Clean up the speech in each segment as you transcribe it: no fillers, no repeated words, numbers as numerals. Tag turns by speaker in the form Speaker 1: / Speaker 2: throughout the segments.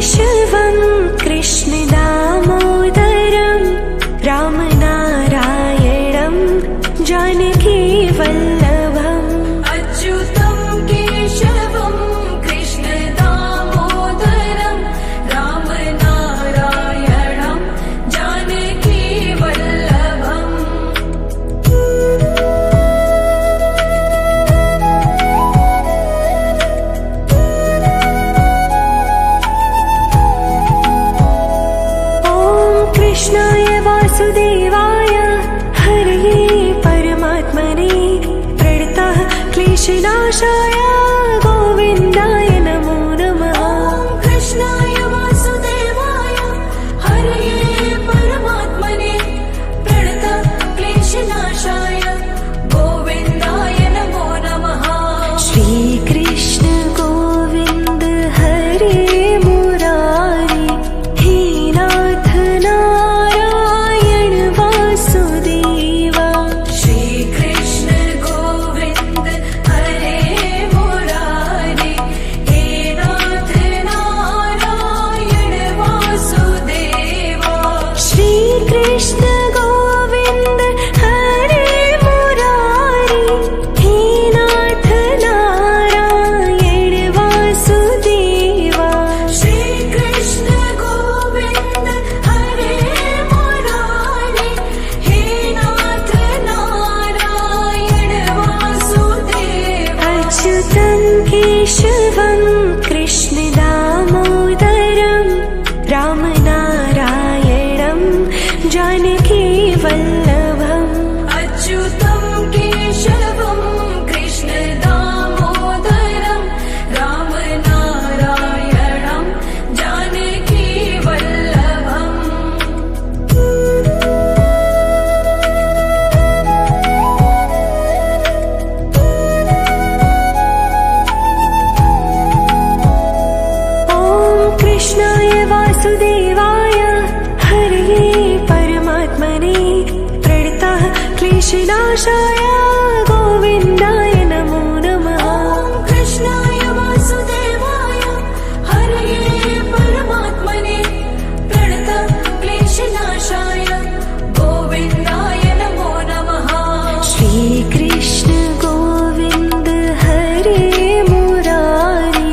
Speaker 1: केशवं कृष्ण दामोदरं रामनारायणं जानकी वल्लभम्
Speaker 2: अच्युतं केशवं कृष्ण दामोदरं रामनारायणं जानकी वल्लभम्
Speaker 1: ॐ कृष्णाय वासुदेवाय हरये परमात्मने प्रणतः क्लेशनाशाय गोविन्दाय नमो नमः।
Speaker 2: ॐ कृष्णाय वासुदेवाय हरये परमात्मने प्रणतः क्लेशनाशाय गोविन्दाय नमो नमः।
Speaker 1: श्रीकृष्ण गोविन्द हरे मुरारी हे नाथ नारायण वासुदेवा।
Speaker 2: श्रीकृष्ण गोविन्द हरे मुरारी हे नाथ नारायण वासुदेवा।
Speaker 1: श्रीकृष्ण गोविन्द हरे मुरारी हे नाथ नारायण वासुदेवा।
Speaker 2: श्रीकृष्ण गोविन्द हरे मुरारी हे नाथ नारायण वासुदेवा।
Speaker 1: अच्युतं केशवं कृष्ण दामोदरं रामनारायणं जानकी वल्लभम्
Speaker 2: अच्युतं केशवं कृष्ण दामोदरं रामनारायणं जानकी वल्लभम्
Speaker 1: ॐ कृष्णाय वासुदेवाय हरये परमात्मने प्रणतः क्लेशनाशाय गोविन्दाय नमो नमः।
Speaker 2: ॐ कृष्णाय वासुदेवाय हरये परमात्मने प्रणतः क्लेशनाशाय गोविन्दाय नमो नमः।
Speaker 1: श्रीकृष्ण गोविन्द हरे मुरारी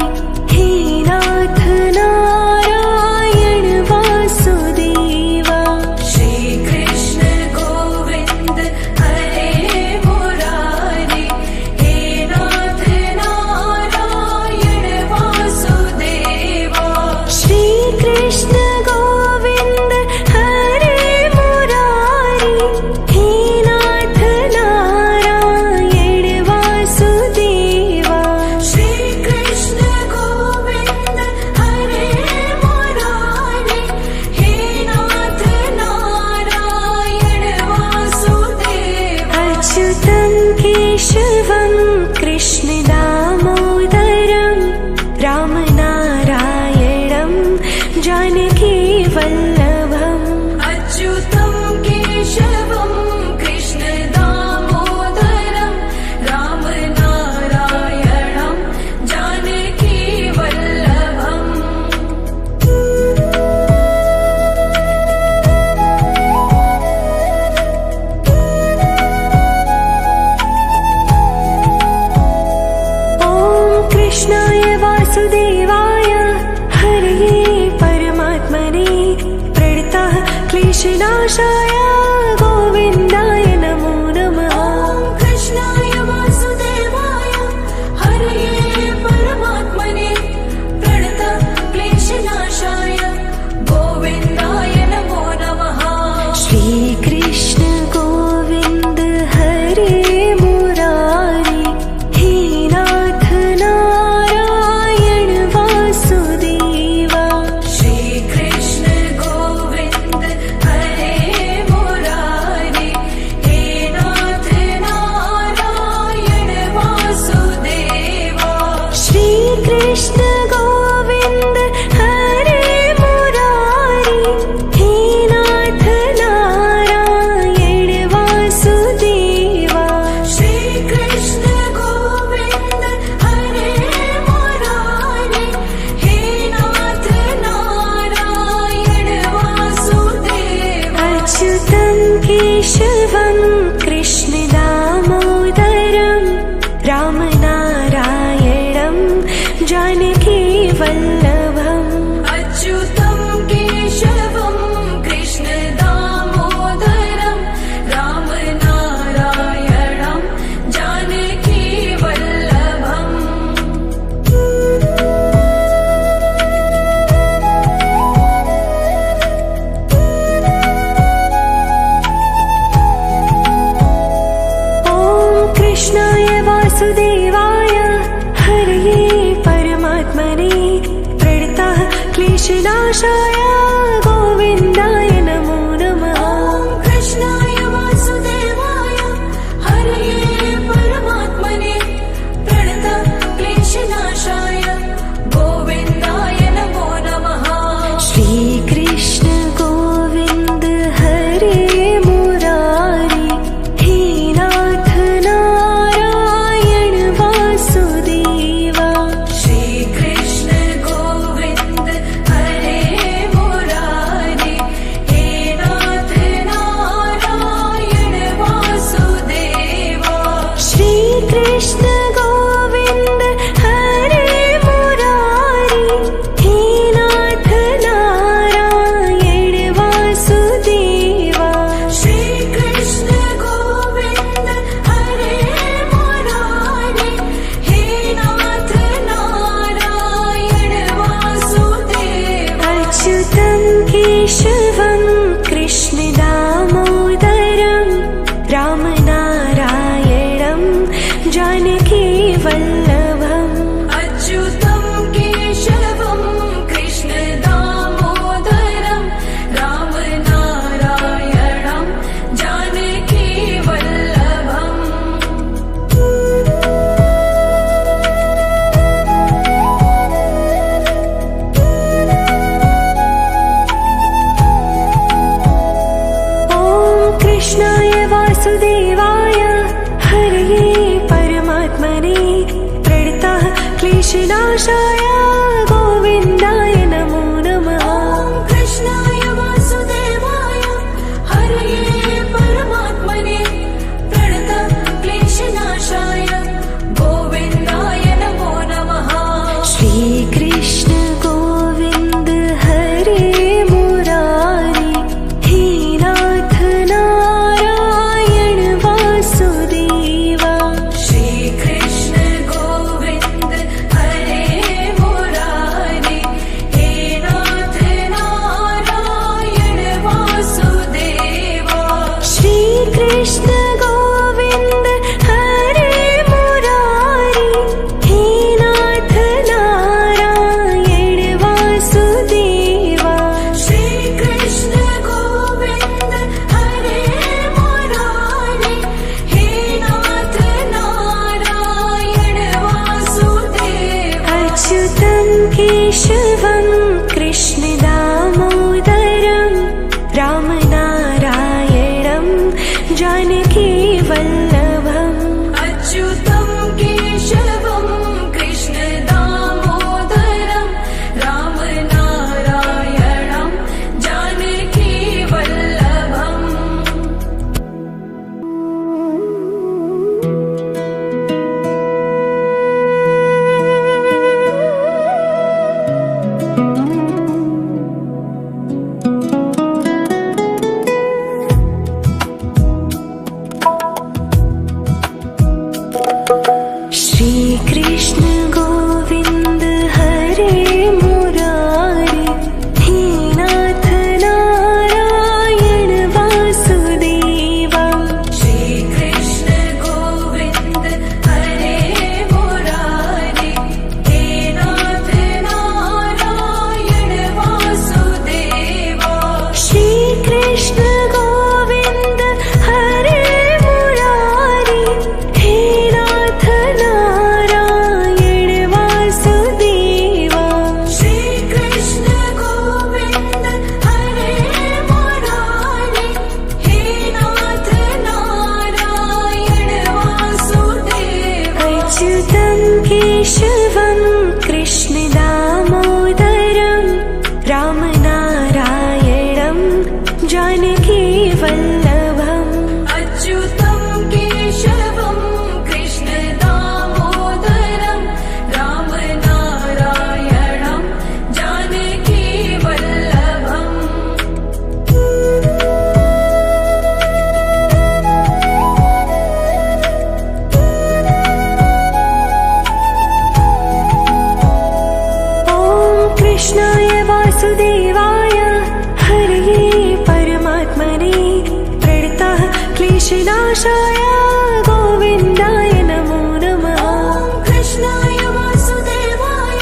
Speaker 1: हे नाथ नारायण वासुदेवा।
Speaker 2: श्रीकृष्ण गोविन्द हरे मुरारी
Speaker 1: परमात्मने प्रणतः क्लेशनाशाय गोविन्दाय नमो नमः।
Speaker 2: ॐ कृष्णाय वासुदेवाय हरये परमात्मने प्रणतः क्लेशनाशाय गोविन्दाय नमो नमः।
Speaker 1: श्रीकृष्ण गोविन्द हरे मुरारी हे नाथ नारायण वासुदेवा।
Speaker 2: श्रीकृष्ण गोविन्द हरे मुरारी हे नाथ नारायण वासुदेवा।
Speaker 1: श्रीकृष्ण गोविन्द हरे मुरारी हे नाथ नारायण वासुदेवा।
Speaker 2: श्रीकृष्ण गोविन्द हरे मुरारी हे नाथ नारायण वासुदेवा।
Speaker 1: अच्युतं केशवं कृष्ण दामोदरं रामनारायणं जानकी वल्लभम्।
Speaker 2: अच्युतं केशवं कृष्ण दामोदरं रामनारायणं जानकी वल्लभम्।
Speaker 1: ॐ कृष्णाय वासुदेवाय हरये परमात्मने प्रणतः क्लेशनाशाय गोविन्दाय नमो नमः।
Speaker 2: ॐ कृष्णाय वासुदेवाय हरये परमात्मने प्रणतः क्लेशनाशाय गोविन्दाय नमो नमः।
Speaker 1: श्रीकृष्ण गोविन्द हरे मुरारी हे नाथ नारायण वासुदेवा।
Speaker 2: श्रीकृष्ण गोविन्द हरे मुरारी हे नाथ नारायण वासुदेवा।
Speaker 1: श्रीकृष्ण गोविन्द हरे मुरारी हे नाथ नारायण वासुदेवा।
Speaker 2: श्रीकृष्ण गोविन्द हरे मुरारी हे नाथ नारायण वासुदेवा।
Speaker 1: अच्युतं केशवं कृष्ण दामोदरं रामनारायणं जानकी वल्लभम्।
Speaker 2: अच्युतं केशवं कृष्ण दामोदरं रामनारायणं जानकी वल्लभम्।
Speaker 1: श्रीकृष्ण गोविन्द हरे मुरारी हे नाथ नारायण वासुदेवा।
Speaker 2: श्रीकृष्ण गोविन्द हरे मुरारी हे नाथ नारायण वासुदेवा।
Speaker 1: श्रीकृष्ण गोविन्द हरे मुरारी हे नाथ नारायण वासुदेवा।
Speaker 2: श्रीकृष्ण गोविन्द हरे मुरारी हे नाथ नारायण वासुदेवा।
Speaker 1: अच्युतं केशवं कृष्ण दामोदरं रामनारायणं जानकी वल्लभम्।
Speaker 2: अच्युतं केशवं कृष्ण दामोदरं रामनारायणं जानकी वल्लभम्।
Speaker 1: ॐ कृष्णाय वासुदेवाय हरये परमात्मने प्रणतः क्लेशनाशाय गोविन्दाय नमो नमः।
Speaker 2: ॐ कृष्णाय वासुदेवाय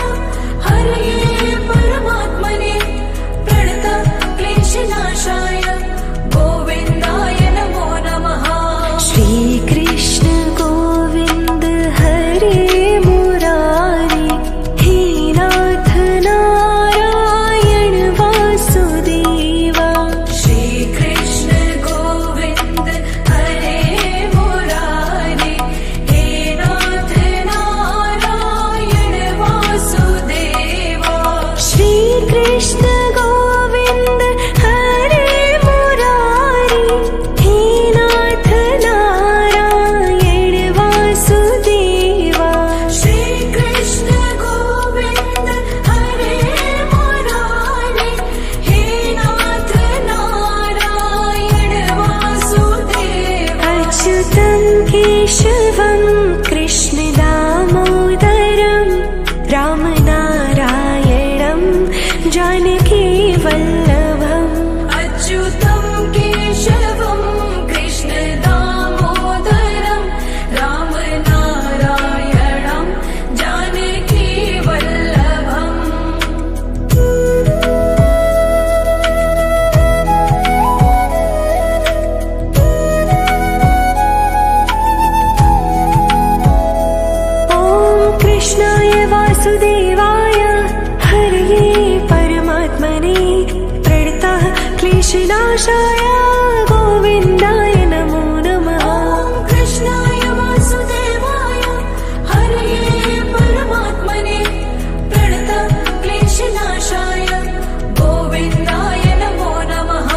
Speaker 1: कृष्णाय वासुदेवाय हरये परमात्मने प्रणतः क्लेशनाशाय गोविन्दाय नमो नमः।
Speaker 2: कृष्णाय वासुदेवाय हरये परमात्मने प्रणतः क्लेशनाशाय गोविन्दाय नमो नमः।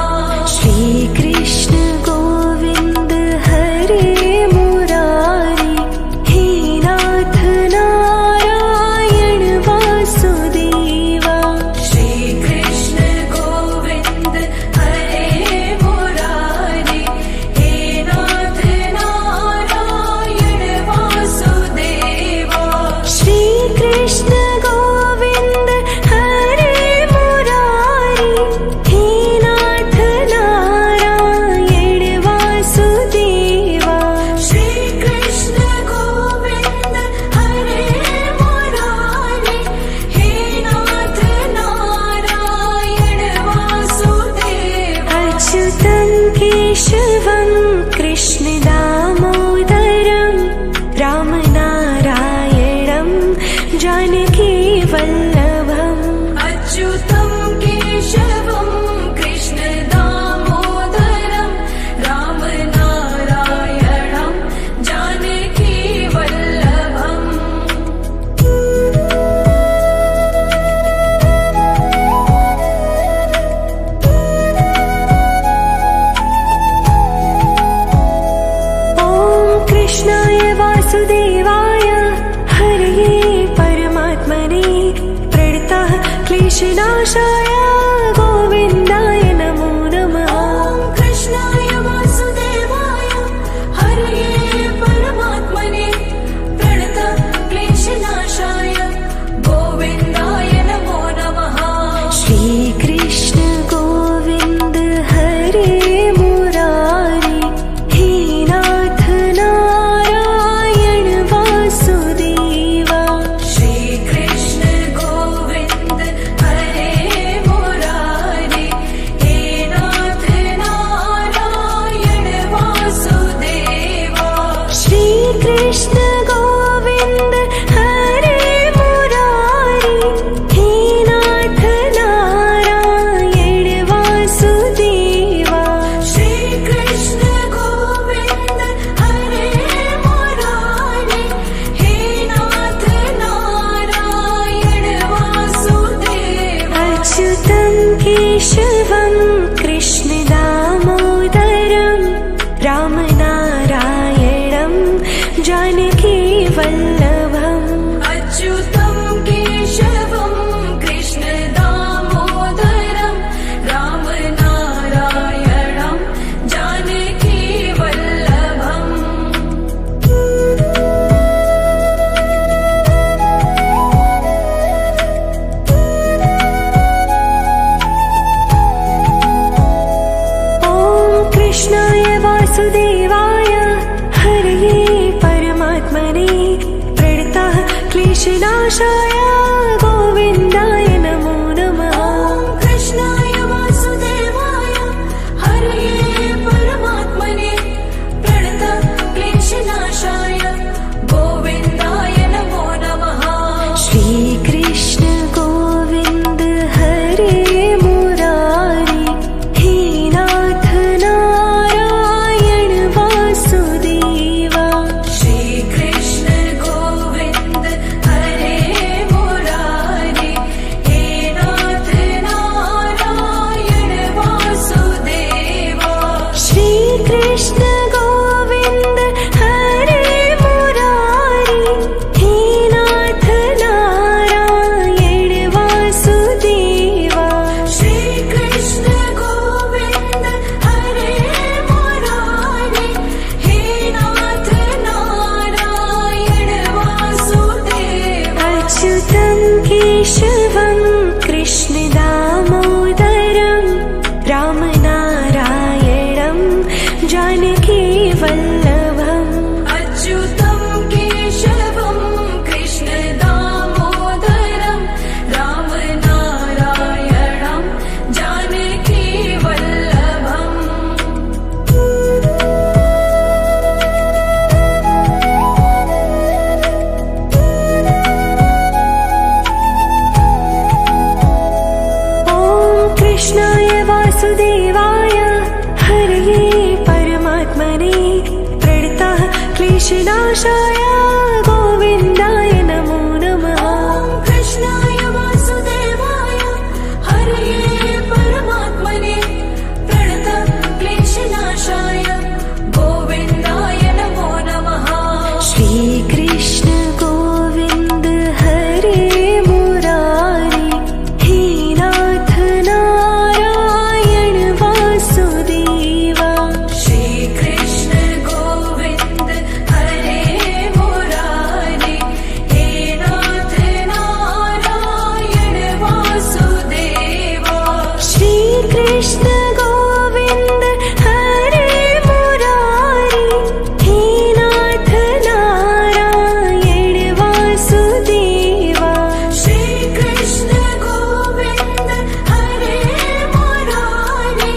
Speaker 1: श्रीकृष्ण गोविन्द हरे मुरारी हे नाथ नारायण वासुदेवा।
Speaker 2: श्रीकृष्ण गोविन्द हरे मुरारी हे नाथ नारायण वासुदेवा।
Speaker 1: श्रीकृष्ण गोविन्द हरे मुरारी हे नाथ नारायण वासुदेवा।
Speaker 2: श्रीकृष्ण गोविन्द हरे मुरारी हे नाथ नारायण वासुदेवा।
Speaker 1: अच्युतं केशवं कृष्ण दामोदरं रामनारायणं जानकी वल्लभम्।
Speaker 2: अच्युतं केशवं कृष्ण दामोदरं रामनारायणं जानकी वल्लभम्।
Speaker 1: ॐ कृष्णाय वासुदेवाय हरये परमात्मने प्रणतः क्लेशनाशाय गोविन्दाय नमो नमः।
Speaker 2: कृष्णाय वासुदेवाय हरये परमात्मने प्रणतः क्लेशनाशाय गोविन्दाय नमो नमः।
Speaker 1: श्रीकृष्ण गोविन्द हरे मुरारी हे नाथ नारायण वासुदेवा।
Speaker 2: श्रीकृष्ण गोविन्द हरे मुरारी हे नाथ नारायण वासुदेवा।
Speaker 1: श्रीकृष्ण गोविन्द हरे मुरारी हे नाथ नारायण वासुदेवा।
Speaker 2: श्रीकृष्ण गोविन्द हरे मुरारी हे नाथ नारायण वासुदेवा।
Speaker 1: अच्युतं केशवं कृष्ण दामोदरं रामनारायणं जानकी वल्लभम्।
Speaker 2: अच्युतं केशवं कृष्ण दामोदरं रामनारायणं जानकी वल्लभम्।
Speaker 1: ॐ कृष्णाय वासुदेवाय हरये परमात्मने प्रणतः क्लेशनाशाय गोविन्दाय नमो नमः।
Speaker 2: कृष्णाय वासुदेवाय हरये परमात्मने प्रणतः क्लेशनाशाय गोविन्दाय नमो नमः।
Speaker 1: श्रीकृष्ण गोविन्द हरे मुरारी हे नाथ नारायण वासुदेवा।
Speaker 2: श्रीकृष्ण गोविन्द हरे मुरारी
Speaker 1: कृष्णनाशाय गोविन्दाय नमो नमः।
Speaker 2: कृष्णाय वासुदेवाय हरये परमात्मने प्रणतक्लेशनाशाय गोविन्दाय नमो नमः।
Speaker 1: श्रीकृष्ण गोविन्द हरे मुरारी हे नाथ नारायण वासुदेवा।
Speaker 2: श्रीकृष्ण गोविन्द हरे मुरारी हे नाथ नारायण वासुदेवा।
Speaker 1: श्रीकृष्ण गोविन्द हरे मुरारी हे नाथ नारायण वासुदेवा।
Speaker 2: श्रीकृष्ण गोविन्द हरे मुरारी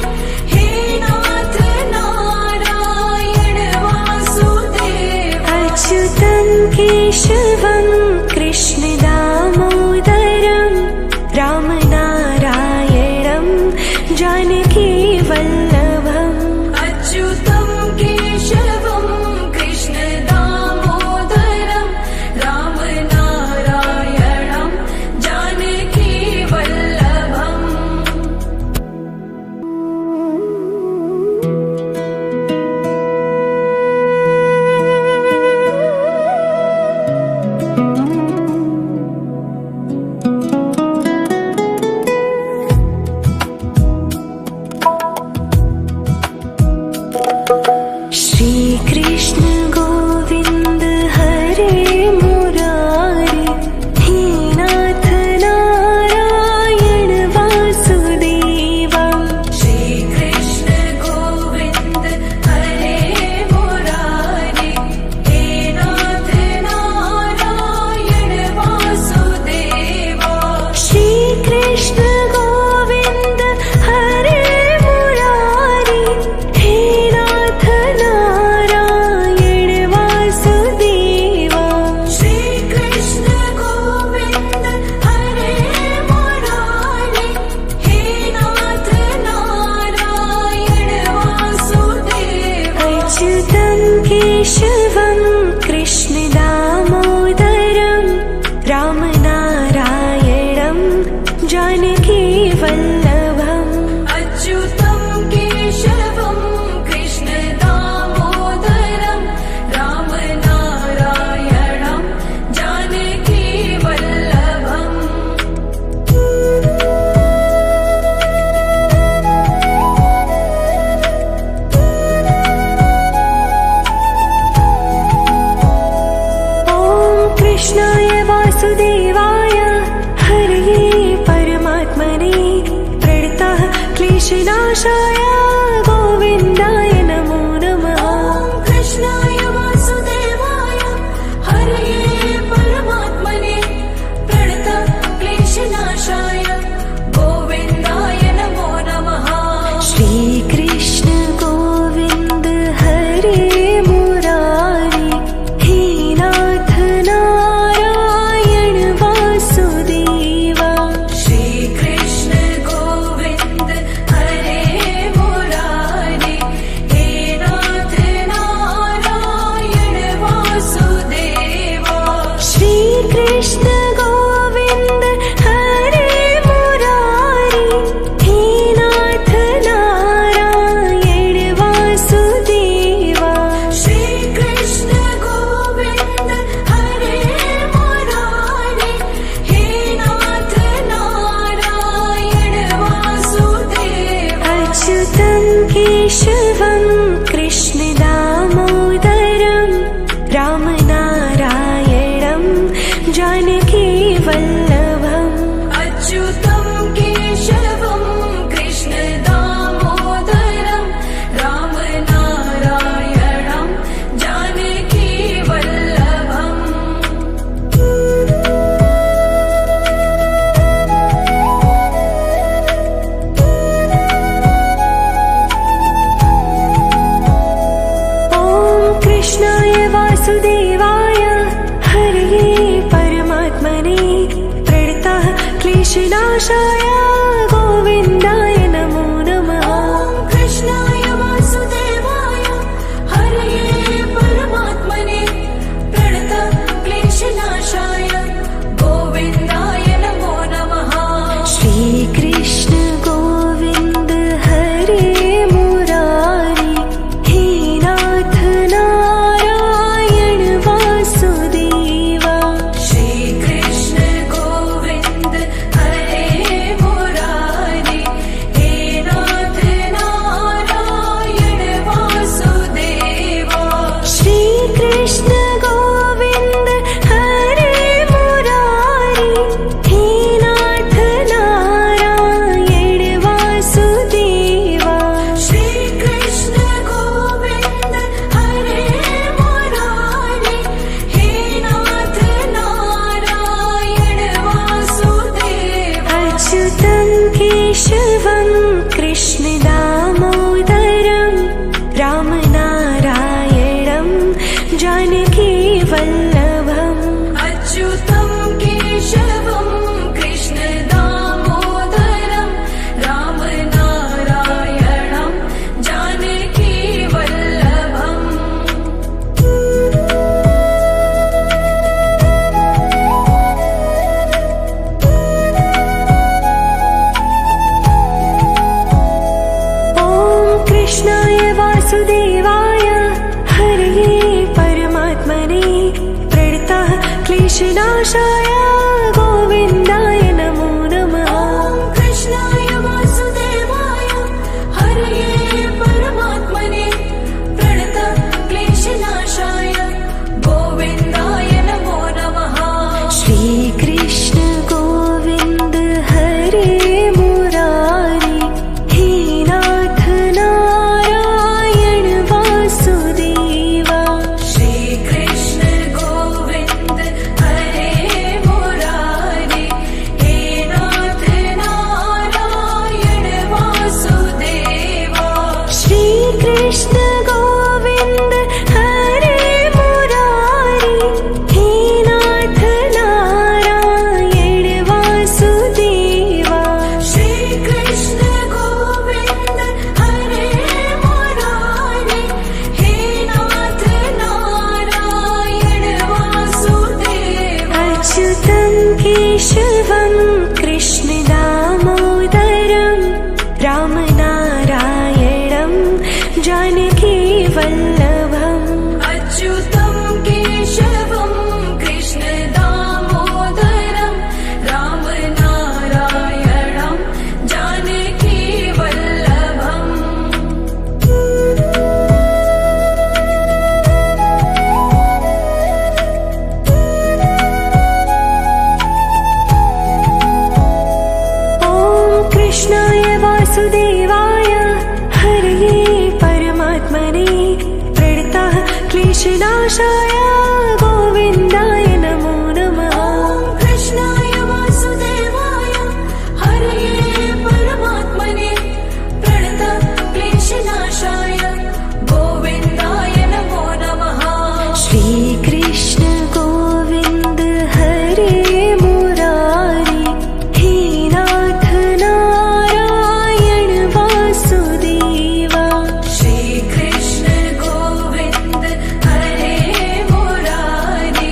Speaker 2: हे नाथ नारायण वासुदेवा।
Speaker 1: अच्युतं केशवं कृष्ण दामोदरं रामनारायणं जानकी वल्लभम्।
Speaker 2: अच्युतं केशवं कृष्ण दामोदरं रामनारायणं जानकी वल्लभम्। श्रीकृष्ण गोविन्द हरे मुरारी हे नाथ नारायण वासुदेवा। श्रीकृष्ण गोविन्द हरे मुरारी हे नाथ नारायण वासुदेवा।
Speaker 1: श्रीकृष्ण गोविन्द हरे मुरारी हे नाथ नारायण वासुदेवा।
Speaker 2: श्रीकृष्ण गोविन्द हरे मुरारी हे नाथ नारायण वासुदेवा।
Speaker 1: अच्युतं केशवं कृष्ण दामोदरं रामनारायणं जानकी वल्लभम्।
Speaker 2: अच्युतं केशवं कृष्ण दामोदरं रामनारायणं जानकी वल्लभम्। ॐ कृष्णाय वासुदेवाय हरये परमात्मने प्रणतः क्लेशनाशाय गोविन्दाय नमो नमः। कृष्णाय वासुदेवाय हरये परमात्मने प्रणतक्लेशनाशाय गोविन्दाय नमो नमः।
Speaker 1: श्रीकृष्ण गोविन्द हरे मुरारी हे नाथ नारायण वासुदेवा।
Speaker 2: श्रीकृष्ण गोविन्द हरे मुरारी हे नाथ नारायण वासुदेवा।
Speaker 1: श्रीकृष्ण गोविन्द हरे मुरारी हे नाथ नारायण वासुदेवा।
Speaker 2: श्रीकृष्ण गोविन्द हरे मुरारी हे नाथ नारायण वासुदेवा।
Speaker 1: अच्युतं केशवं कृष्ण दामोदरं रामनारायणं जानकी वल्लभम्।
Speaker 2: अच्युतं केशवं कृष्ण दामोदरं रामनारायणं जानकी वल्लभम्।
Speaker 1: ॐ कृष्णाय वासुदेवाय हरये परमात्मने प्रणतः क्लेशनाशाय गोविन्दाय नमो नमः।
Speaker 2: कृष्णाय वासुदेवाय हरये परमात्मने
Speaker 1: क्लेशनाशाय गोविन्दाय नमो नमः।
Speaker 2: ॐ कृष्णाय वासुदेवाय हरये परमात्मने प्रणतक्लेशनाशाय गोविन्दाय नमो नमः।
Speaker 1: श्रीकृष्ण गोविन्द हरे मुरारी हे नाथ नारायण वासुदेवा।
Speaker 2: श्रीकृष्ण गोविन्द हरे मुरारे हे नाथ नारायण वासुदेवा।
Speaker 1: श्रीकृष्ण गोविन्द हरे मुरारी हे नाथ नारायण वासुदेवा।
Speaker 2: श्रीकृष्ण गोविन्द हरे मुरारे हे नाथ नारायण वासुदेवा।
Speaker 1: अच्युतं केशवं कृष्ण दामोदरं रामनारायणं जानकी वल्लभम्।
Speaker 2: अच्युतं केशवं कृष्ण दामोदरं रामनारायणं जानकी वल्लभम्।
Speaker 1: ॐ कृष्णाय वासुदेवाय हरये परमात्मने प्रणतः क्लेशनाशाय गोविन्दाय नमो नमः।
Speaker 2: ॐ कृष्णाय वासुदेवाय हरये परमात्मने प्रणतक्लेशनाशाय गोविन्दाय नमो नमः।
Speaker 1: श्रीकृष्ण गोविन्द हरे मुरारी हे नाथ नारायण वासुदेवा।
Speaker 2: श्रीकृष्ण गोविन्द हरे मुरारे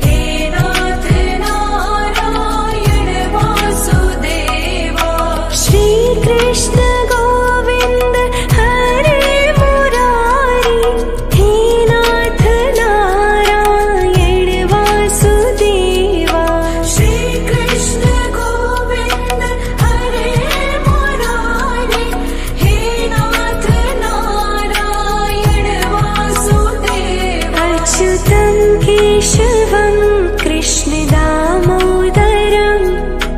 Speaker 2: हे नाथ नारायण वासुदेवा।
Speaker 1: श्रीकृष्ण गोविन्द हरे मुरारी हे नाथ नारायण वासुदेवा।
Speaker 2: श्रीकृष्ण गोविन्द हरे मुरारे हे नाथ नारायण वासुदेवा।
Speaker 1: अच्युतं केशवं कृष्ण दामोदरं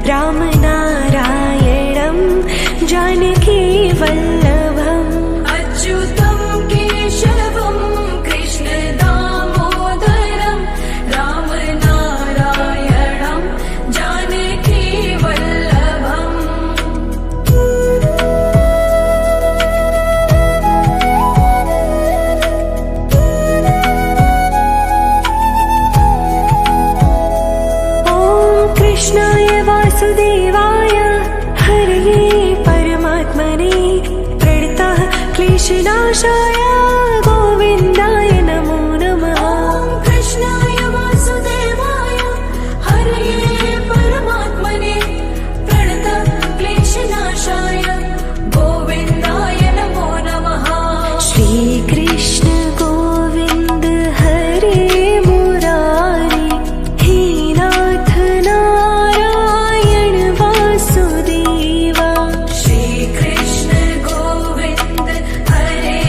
Speaker 1: रामनारायणं जानकी वल्लभम्।
Speaker 2: अच्युतं केशवं कृष्ण दामोदरं रामनारायणं जानकी वल्लभम्।
Speaker 1: ॐ कृष्णाय वासुदेवाय हरये परमात्मने प्रणतः क्लेशनाशाय गोविन्दाय नमो नमः।
Speaker 2: ॐ कृष्णाय वासुदेवाय हरये परमात्मने प्रणतक्लेशनाशाय गोविन्दाय नमो नमः।
Speaker 1: श्रीकृष्ण गोविन्द हरे मुरारी हे नाथ नारायण वासुदेवा।
Speaker 2: श्रीकृष्ण गोविन्द हरे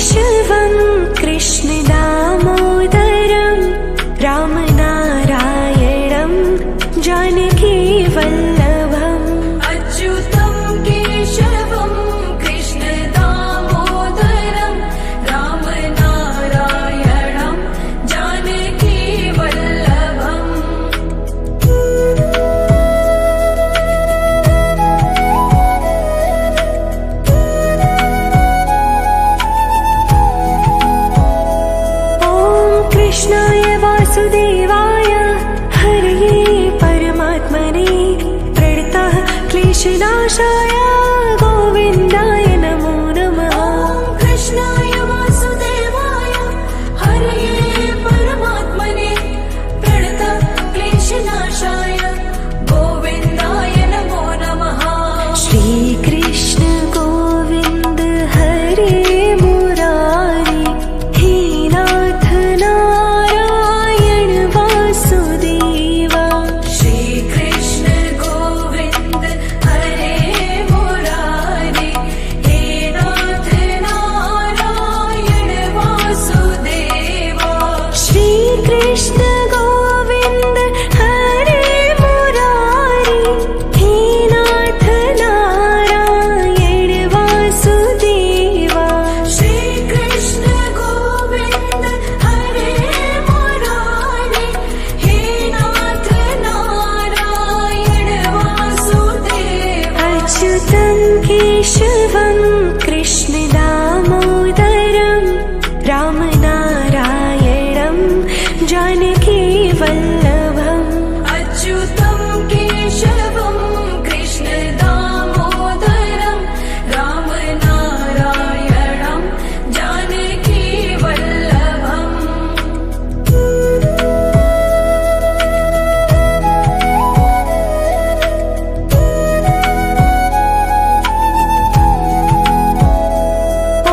Speaker 1: केशवं कृष्णदामोदरं रामनारायणं जानकीवल्लभम्
Speaker 2: अच्युतं केशवं कृष्णदामोदरं रामनारायणं जानकीवल्लभम् ॐ कृष्णाय वासुदेवाय हरये परमात्मने प्रणतः क्लेशनाशाय गोविन्दाय नमो नमः ॐ कृष्णाय वासुदेवाय हरये परमात्मने प्रणतः क्लेशनाशाय गोविन्दाय नमो नमः
Speaker 1: श्रीकृष्ण गोविन्द हरे मुरारी हे नाथ नारायण वासुदेवा
Speaker 2: श्रीकृष्ण गोविन्द हरे मुरारी हे नाथ नारायण वासुदेवा
Speaker 1: श्रीकृष्ण गोविन्द हरे मुरारी हे नाथ नारायण वासुदेवा
Speaker 2: श्रीकृष्ण गोविन्द हरे मुरारी हे नाथ नारायण वासुदेवा
Speaker 1: अच्युतं केशवं कृष्णदामोदरं रामनारायणं जानकीवल्लभम्
Speaker 2: अच्युतं केशवं कृष्णदामोदरं रामनारायणं जानकीवल्लभम्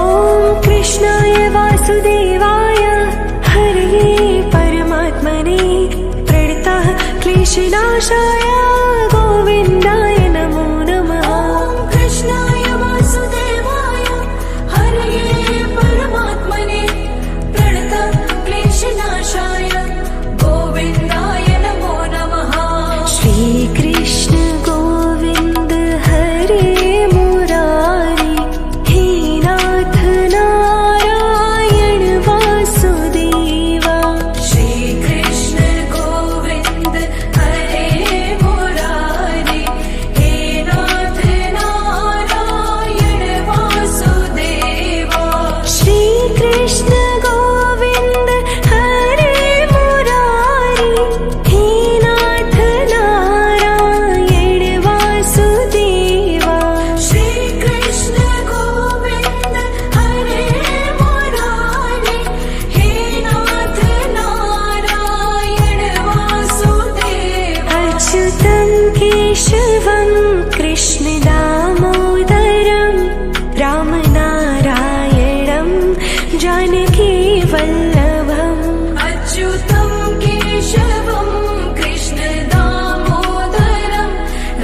Speaker 1: ॐ कृष्णाय वासुदेवाय हरये परमात्मने प्रणतः क्लेशनाशाय गोविन्दाय नमो नमः
Speaker 2: ॐ कृष्णाय वासुदेवाय हरये परमात्मने प्रणतः क्लेशनाशाय गोविन्दाय नमो नमः
Speaker 1: श्रीकृष्ण गोविन्द हरे मुरारी हे नाथ नारायण वासुदेवा
Speaker 2: श्रीकृष्ण गोविन्द हरे मुरारी हे नाथ नारायण वासुदेवा
Speaker 1: श्रीकृष्ण गोविन्द हरे मुरारी हे नाथ नारायण वासुदेवा
Speaker 2: श्रीकृष्ण गोविन्द हरे मुरारी हे नाथ नारायण वासुदेवा
Speaker 1: अच्युतं केशवं कृष्णदामोदरं रामनारायणं जानकीवल्लभम्
Speaker 2: अच्युतं केशवं कृष्णदामोदरं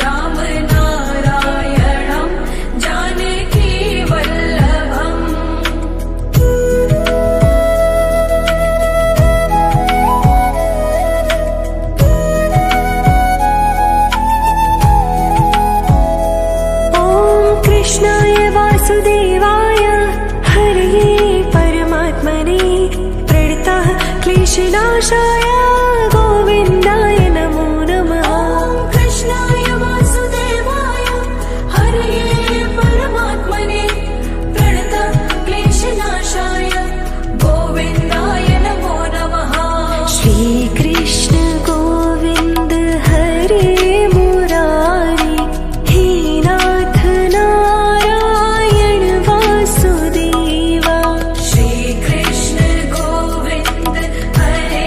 Speaker 2: रामनारायणं जानकीवल्लभम्
Speaker 1: ॐ कृष्णाय वासुदेवाय हरये परमात्मने प्रणतः क्लेशनाशाय गोविन्दाय नमो नमः
Speaker 2: ॐ कृष्णाय वासुदेवाय हरये परमात्मने प्रणतः क्लेशनाशाय गोविन्दाय नमो नमः
Speaker 1: श्रीकृष्ण गोविन्द हरे मुरारी हे नाथ नारायण वासुदेवा
Speaker 2: श्रीकृष्ण गोविन्द हरे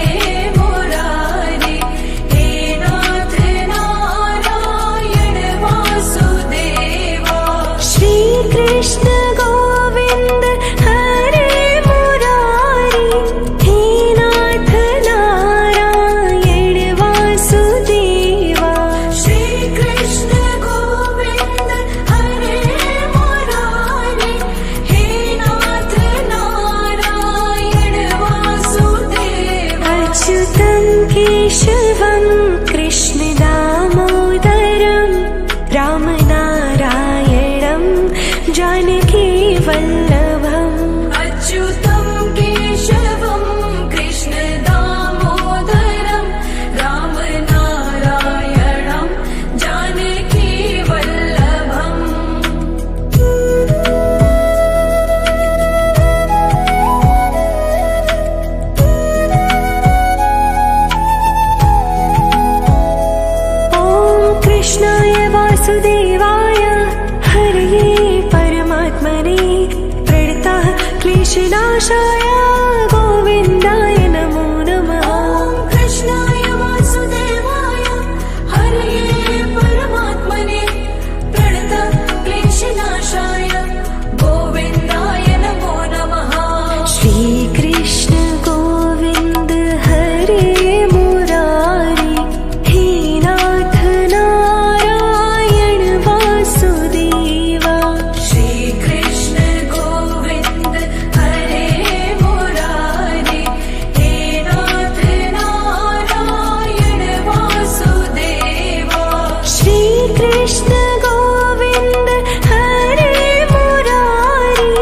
Speaker 1: परमात्मने प्रणतः क्लेशनाशाय गोविन्दाय नमो नमः।
Speaker 2: ॐ कृष्णाय वासुदेवाय हरये परमात्मने प्रणतः क्लेशनाशाय गोविन्दाय नमो नमः।
Speaker 1: श्रीकृष्ण गोविन्द हरे मुरारी हे नाथ नारायण वासुदेवा।
Speaker 2: श्रीकृष्ण गोविन्द हरे मुरारी हे नाथ नारायण वासुदेवा।
Speaker 1: श्रीकृष्ण गोविन्द हरे मुरारी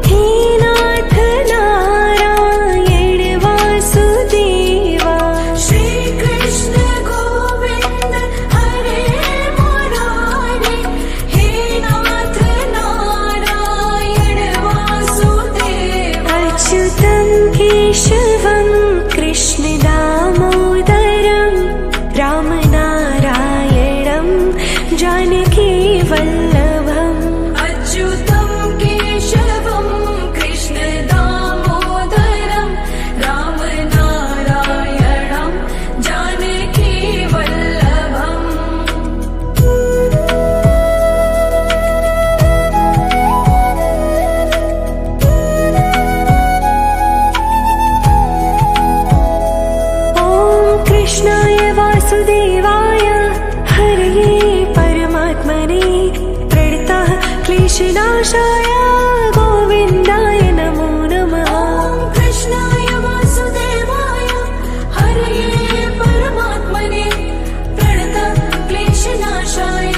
Speaker 1: हे नाथ नारायण वासुदेवा।
Speaker 2: श्रीकृष्ण गोविन्द हरे मुरारी हे नाथ नारायण वासुदेवा।
Speaker 1: अच्युतं केशवं कृष्ण दामोदरं रामनारायणं जानकी वल्लभम्।
Speaker 2: अच्युतं केशवं कृष्ण दामोदरं रामनारायणं जानकी वल्लभम्।
Speaker 1: ॐ कृष्णाय वासुदेवाय हरये परमात्मने प्रणतः क्लेशनाशाय गोविन्दाय नमो नमः।
Speaker 2: ॐ कृष्णाय वासुदेवाय हरये परमात्मने प्रणतः क्लेशनाशाय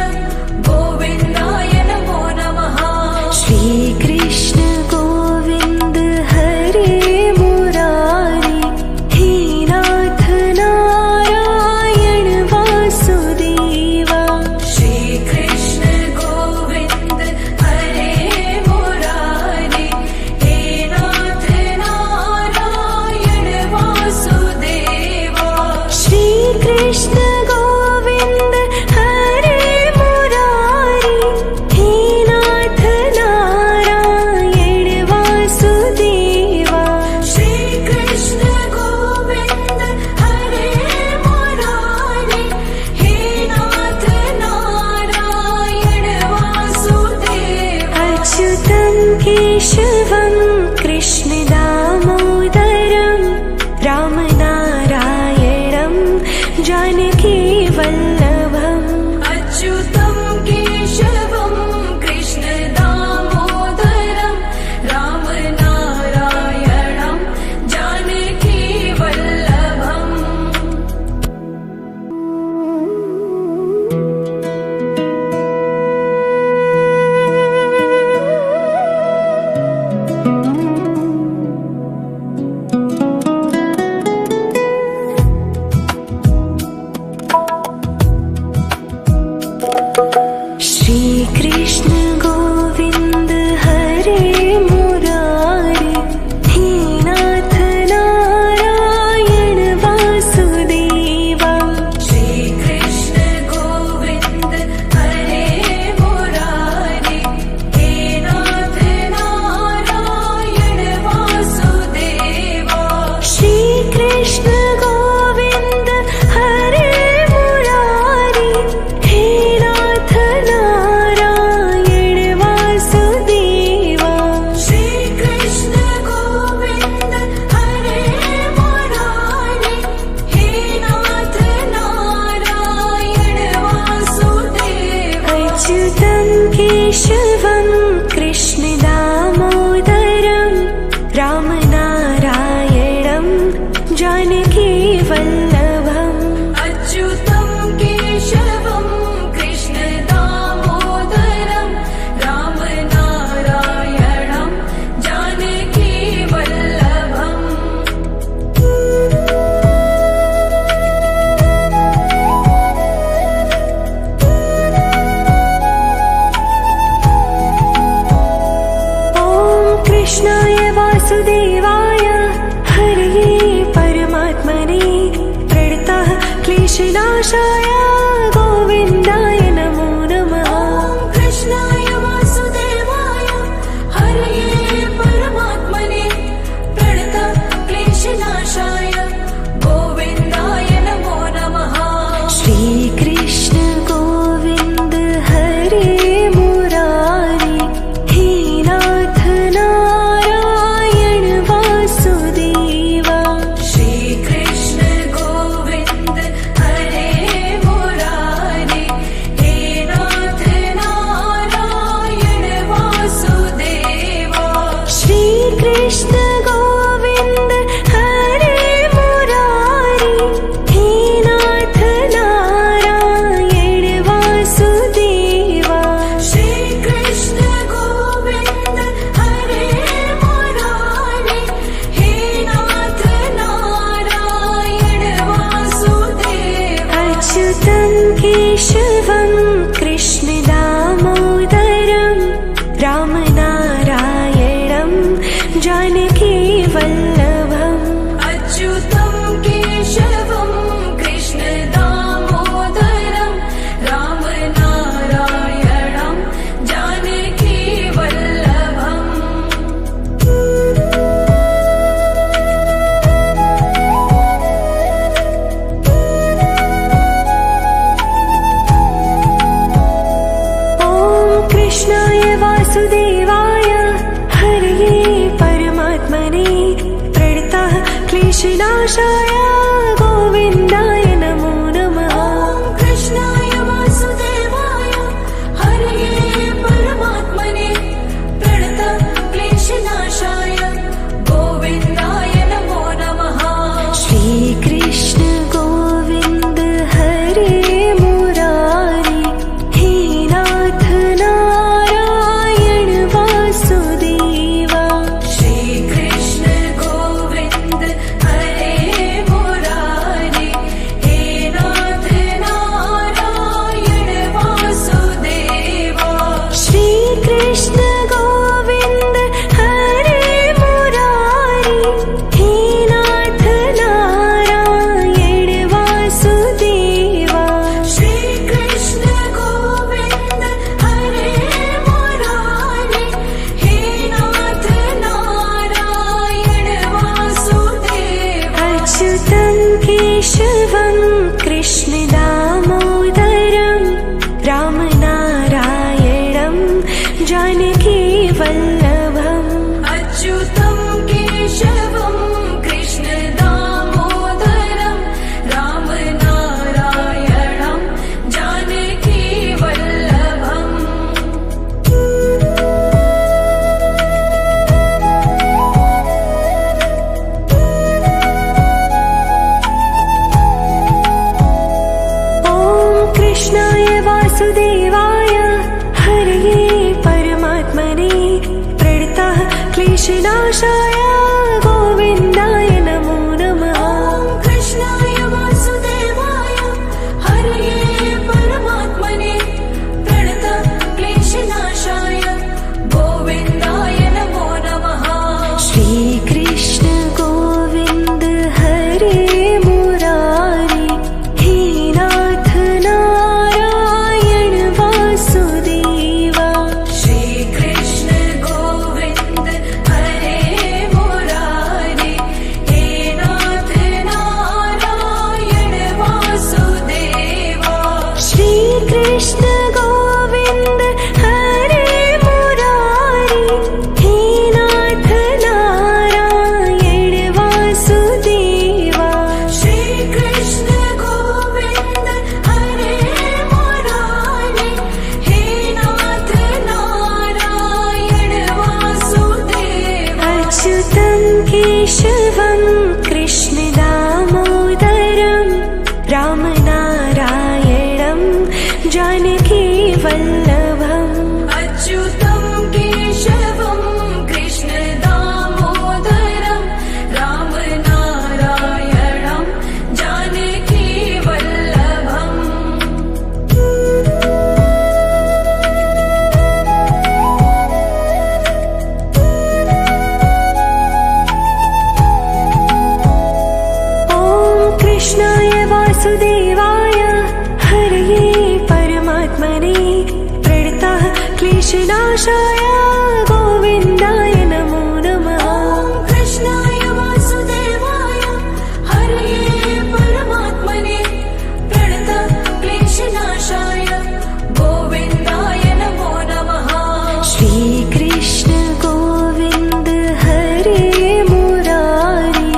Speaker 2: गोविन्दाय नमो नमः।
Speaker 1: श्रीकृष्ण गोविन्द हरे मुरारी हे नाथ नारायण वासुदेवा।
Speaker 2: श्रीकृष्ण गोविन्द हरे मुरारी हे नाथ नारायण वासुदेवा।
Speaker 1: श्रीकृष्ण गोविन्द हरे मुरारी हे नाथ नारायण वासुदेवा।
Speaker 2: श्रीकृष्ण गोविन्द हरे मुरारी हे नाथ नारायण वासुदेवा।
Speaker 1: अच्युतं केशवं कृष्ण दामोदरं रामनारायणं जानकी वल्लभम्।
Speaker 2: अच्युतं केशवं कृष्ण दामोदरं रामनारायणं जानकी वल्लभम्।
Speaker 1: श्रीकृष्ण गोविन्द हरे मुरारी हे नाथ नारायण वासुदेवा।
Speaker 2: श्रीकृष्ण गोविन्द हरे मुरारी हे नाथ नारायण वासुदेवा।
Speaker 1: श्रीकृष्ण गोविन्द हरे मुरारी हे नाथ नारायण वासुदेवा।
Speaker 2: श्रीकृष्ण गोविन्द हरे मुरारी हे नाथ नारायण वासुदेवा।
Speaker 1: अच्युतं केशवं कृष्ण दामोदरं रामनारायणं जानकी वल्लभम्।
Speaker 2: अच्युतं केशवं कृष्ण दामोदरं रामनारायणं जानकी वल्लभम्।
Speaker 1: ॐ कृष्णाय वासुदेवाय हरये परमात्मने प्रणतः क्लेशनाशाय गोविन्दाय नमो नमः।
Speaker 2: ॐ कृष्णाय वासुदेवाय
Speaker 1: क्लेशनाशाय गोविन्दाय नमो नमः।
Speaker 2: ॐ कृष्णाय वासुदेवाय हरये परमात्मने प्रणतक्लेशनाशाय गोविन्दाय नमो नमः।
Speaker 1: श्रीकृष्ण गोविन्द हरे मुरारी हे नाथ नारायण वासुदेवा।
Speaker 2: श्रीकृष्ण गोविन्द हरे मुरारे हे नाथ नारायण वासुदेवा।
Speaker 1: श्रीकृष्ण गोविन्द हरे मुरारी हे नाथ नारायण वासुदेवा।
Speaker 2: श्रीकृष्ण गोविन्द हरे मुरारे हे नाथ नारायण वासुदेवा।
Speaker 1: अच्युतं केशवं कृष्ण दामोदरं रामनारायणं जानकी वल्लभम्।
Speaker 2: अच्युतं केशवं कृष्ण दामोदरं रामनारायणं जानकी वल्लभम्।
Speaker 1: ॐ कृष्णाय वासुदेवाय हरये परमात्मने प्रणतः क्लेशनाशाय गोविन्दाय नमो नमः।
Speaker 2: ॐ कृष्णाय वासुदेवाय हरये परमात्मने प्रणतक्लेशनाशाय गोविन्दाय नमो नमः।
Speaker 1: श्रीकृष्ण गोविन्द हरे मुरारी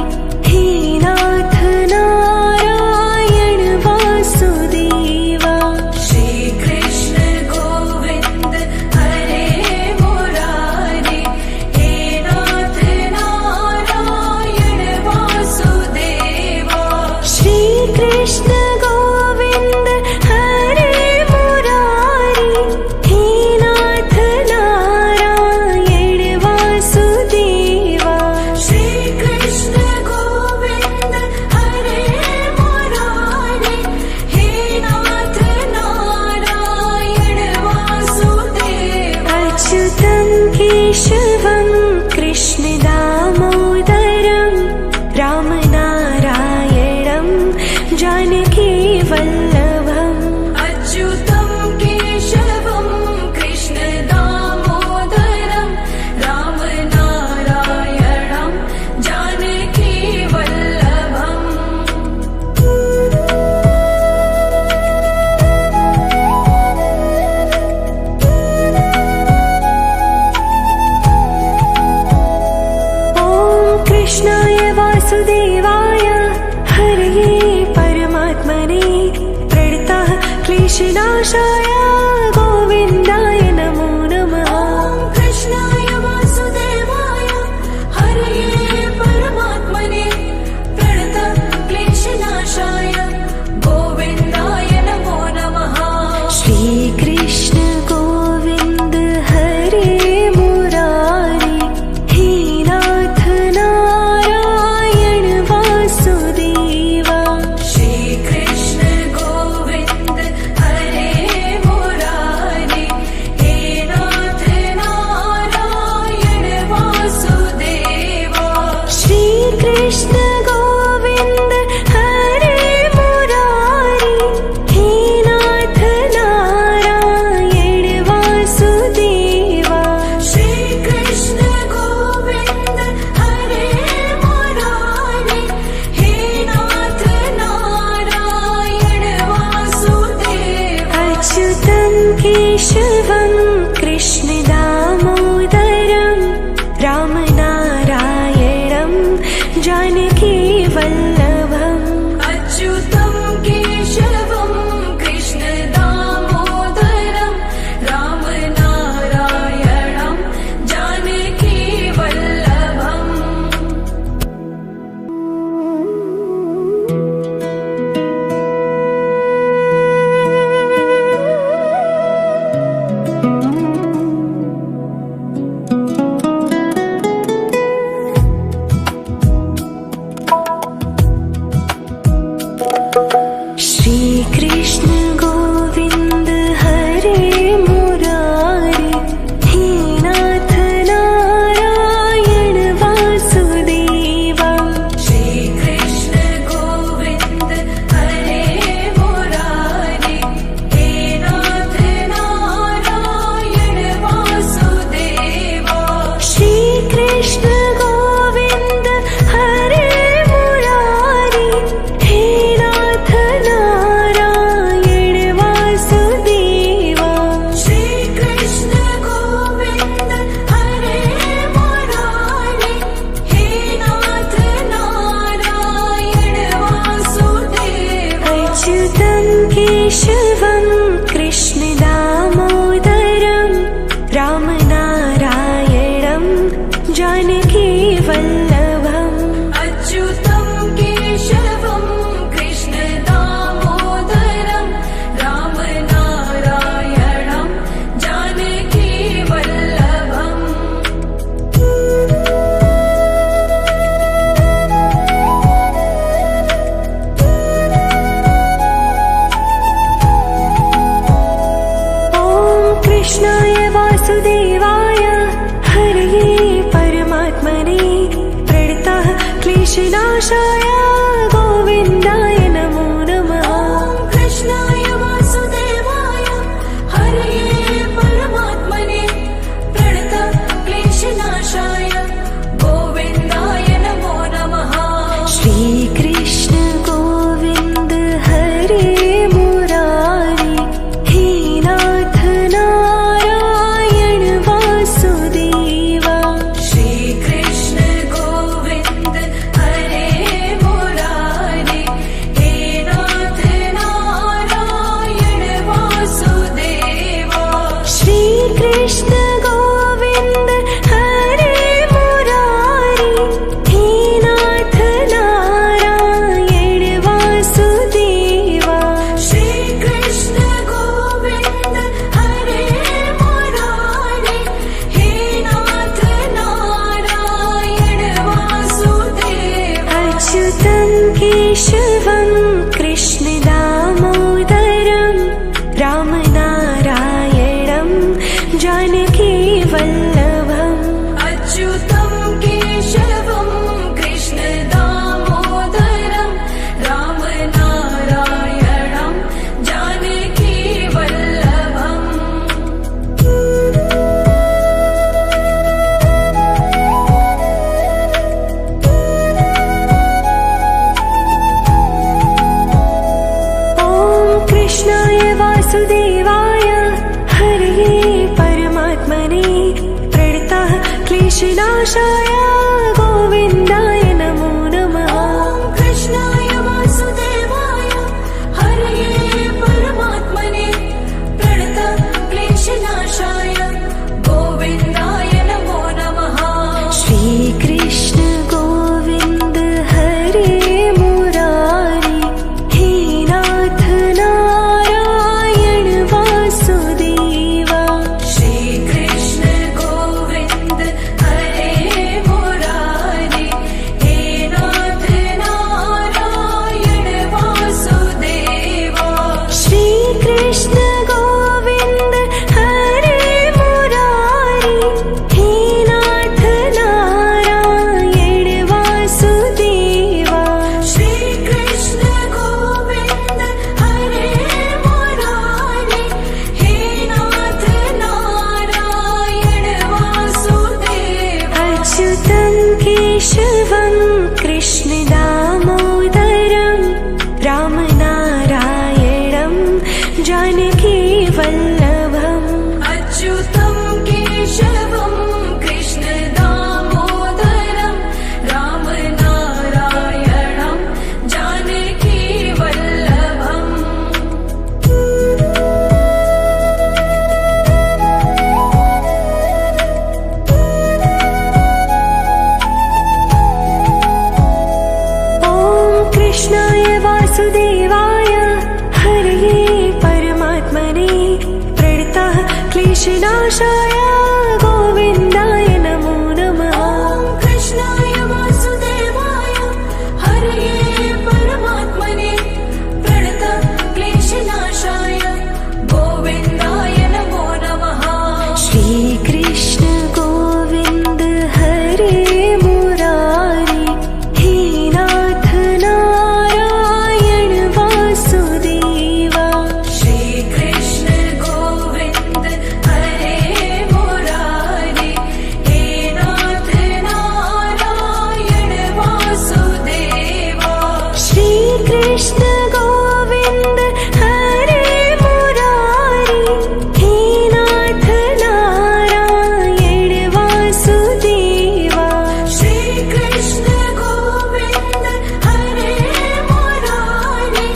Speaker 1: हे नाथ नारायण वासुदेवा।
Speaker 2: श्रीकृष्ण गोविन्द हरे मुरारे हे नाथ नारायण वासुदेवा।
Speaker 1: श्रीकृष्ण गोविन्द हरे मुरारी हे नाथ नारायण वासुदेवा।
Speaker 2: श्रीकृष्ण गोविन्द हरे मुरारे हे नाथ नारायण वासुदेवा।
Speaker 1: अच्युतं केशवं कृष्ण दामोदरं रामनारायणं जानकी वल्लभम्।
Speaker 2: अच्युतं केशवं कृष्ण दामोदरं रामनारायणं जानकी वल्लभम्।
Speaker 1: ॐ कृष्णाय वासुदेवाय हरये परमात्मने प्रणतः क्लेशनाशाय गोविन्दाय नमो नमः।
Speaker 2: ॐ कृष्णाय वासुदेवाय हरये परमात्मने प्रणतक्लेशनाशाय गोविन्दाय नमो नमः।
Speaker 1: श्रीकृष्ण गोविन्द हरे मुरारी हे नाथ नारायण वासुदेवा।
Speaker 2: श्रीकृष्ण गोविन्द हरे मुरारे
Speaker 1: कृष्णनाशाय गोविन्दाय नमो नमः।
Speaker 2: ॐ कृष्णाय वासुदेवाय हरये परमात्मने प्रणतक्लेशनाशाय गोविन्दाय नमो नमः।
Speaker 1: श्रीकृष्ण गोविन्द हरे मुरारी हे नाथ नारायण वासुदेवा।
Speaker 2: श्रीकृष्ण गोविन्द हरे मुरारे हे नाथ नारायण वासुदेवा।
Speaker 1: श्रीकृष्ण गोविन्द हरे मुरारी हे नाथ नारायण वासुदेवा।
Speaker 2: श्रीकृष्ण गोविन्द हरे मुरारे हे नाथ नारायण वासुदेवा।
Speaker 1: अच्युतं केशवं कृष्ण दामोदरं रामनारायणं जानकी वल्लभम्।
Speaker 2: अच्युतं केशवं कृष्ण दामोदरं रामनारायणं जानकी वल्लभम्।
Speaker 1: ॐ कृष्णाय वासुदेवाय हरये परमात्मने प्रणतः क्लेशनाशाय गोविन्दाय नमो नमः।
Speaker 2: ॐ कृष्णाय वासुदेवाय हरये परमात्मने प्रणतक्लेशनाशाय गोविन्दाय नमो नमः।
Speaker 1: श्रीकृष्ण गोविन्द हरे मुरारी हे नाथ नारायण वासुदेवा।
Speaker 2: श्रीकृष्ण गोविन्द हरे मुरारे हे नाथ नारायण वासुदेवा।
Speaker 1: श्रीकृष्ण गोविन्द हरे मुरारी हे नाथ नारायण वासुदेवा।
Speaker 2: श्रीकृष्ण गोविन्द हरे मुरारे हे नाथ नारायण वासुदेवा।
Speaker 1: अच्युतं केशवं कृष्ण दामोदरं रामनारायणं जानकी वल्लभम्।
Speaker 2: अच्युतं केशवं कृष्ण दामोदरं रामनारायणं जानकी वल्लभम्।
Speaker 1: ॐ कृष्णाय वासुदेवाय हरये परमात्मने प्रणतः क्लेशनाशाय गोविन्दाय नमो नमः।
Speaker 2: ॐ कृष्णाय वासुदेवाय हरये परमात्मने प्रणतक्लेशनाशाय गोविन्दाय नमो नमः।
Speaker 1: श्रीकृष्ण गोविन्द हरे मुरारी हे नाथ नारायण वासुदेवा।
Speaker 2: श्रीकृष्ण गोविन्द हरे मुरारे हे नाथ नारायण वासुदेवा।
Speaker 1: श्रीकृष्ण गोविन्द हरे मुरारी हे नाथ नारायण वासुदेवा।
Speaker 2: श्रीकृष्ण गोविन्द हरे मुरारे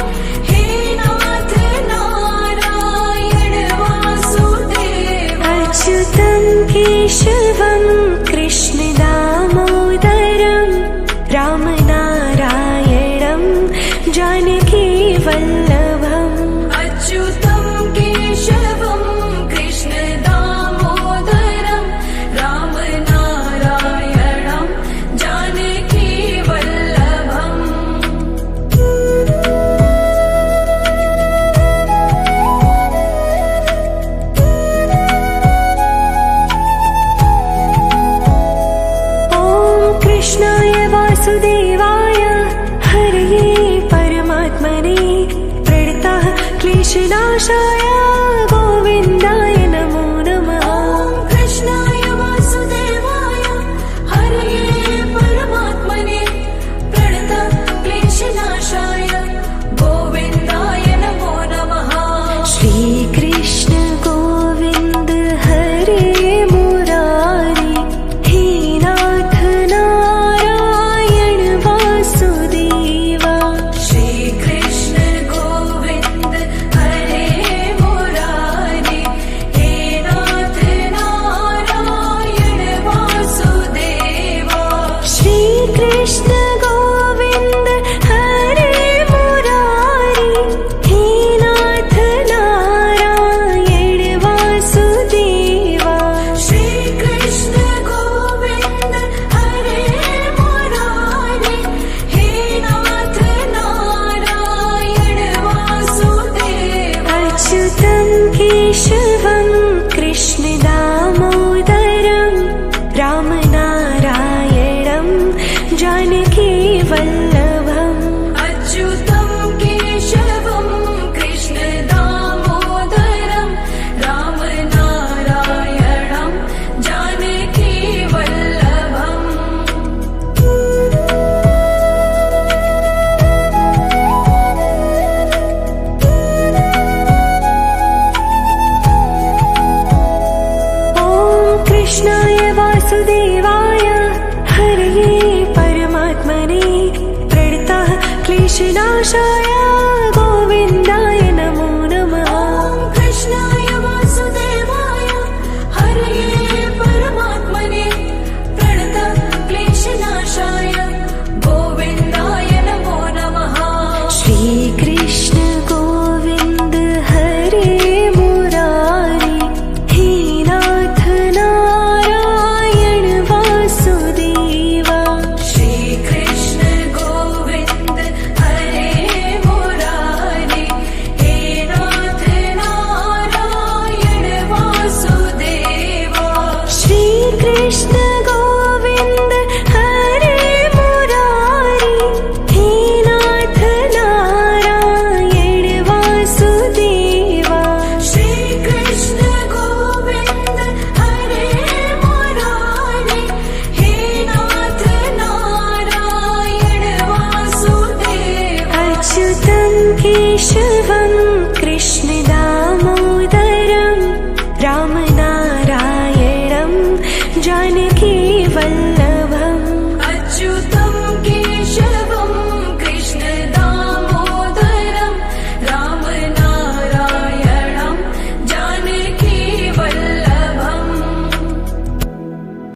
Speaker 2: हे नाथ नारायण वासुदेवा।
Speaker 1: अच्युतं केशवं कृष्ण दामोदरं रामनारायणं जानकी वल्लभम्।
Speaker 2: अच्युतं केशवं कृष्ण दामोदरं रामनारायणं जानकी वल्लभम्।
Speaker 1: ॐ कृष्णाय वासुदेवाय क्लेशनाशाय गोविन्दाय नमो नमः।
Speaker 2: कृष्णाय वासुदेवाय हरये परमात्मने प्रणतक्लेशनाशाय गोविन्दाय नमो नमः।
Speaker 1: श्रीकृष्ण गोविन्द हरे मुरारी हे नाथ नारायण वासुदेवा।
Speaker 2: श्रीकृष्ण गोविन्द हरे मुरारी हे नाथ नारायण वासुदेवा।
Speaker 1: श्रीकृष्ण गोविन्द हरे मुरारी हे नाथ नारायण वासुदेवा।
Speaker 2: श्रीकृष्ण गोविन्द हरे मुरारी हे नाथ नारायण वासुदेवा।
Speaker 1: अच्युतं केशवं कृष्ण दामोदरं रामनारायणं जानकी वल्लभम्।
Speaker 2: अच्युतं केशवं कृष्ण दामोदरं रामनारायणं जानकी वल्लभम्। ॐ कृष्णाय वासुदेवाय हरये परमात्मने प्रणतः क्लेशनाशाय गोविन्दाय नमो नमः। कृष्णाय वासुदेवाय हरये परमात्मने प्रणतक्लेशनाशाय गोविन्दाय नमो नमः।
Speaker 1: श्रीकृष्ण गोविन्द हरे मुरारी हे नाथ नारायण वासुदेवा।
Speaker 2: श्रीकृष्ण गोविन्द हरे मुरारी हे नाथ नारायण वासुदेवा।
Speaker 1: श्रीकृष्ण गोविन्द हरे मुरारी हे नाथ नारायण वासुदेवा।
Speaker 2: श्रीकृष्ण गोविन्द हरे मुरारी हे नाथ नारायण वासुदेवा।
Speaker 1: अच्युतं केशवं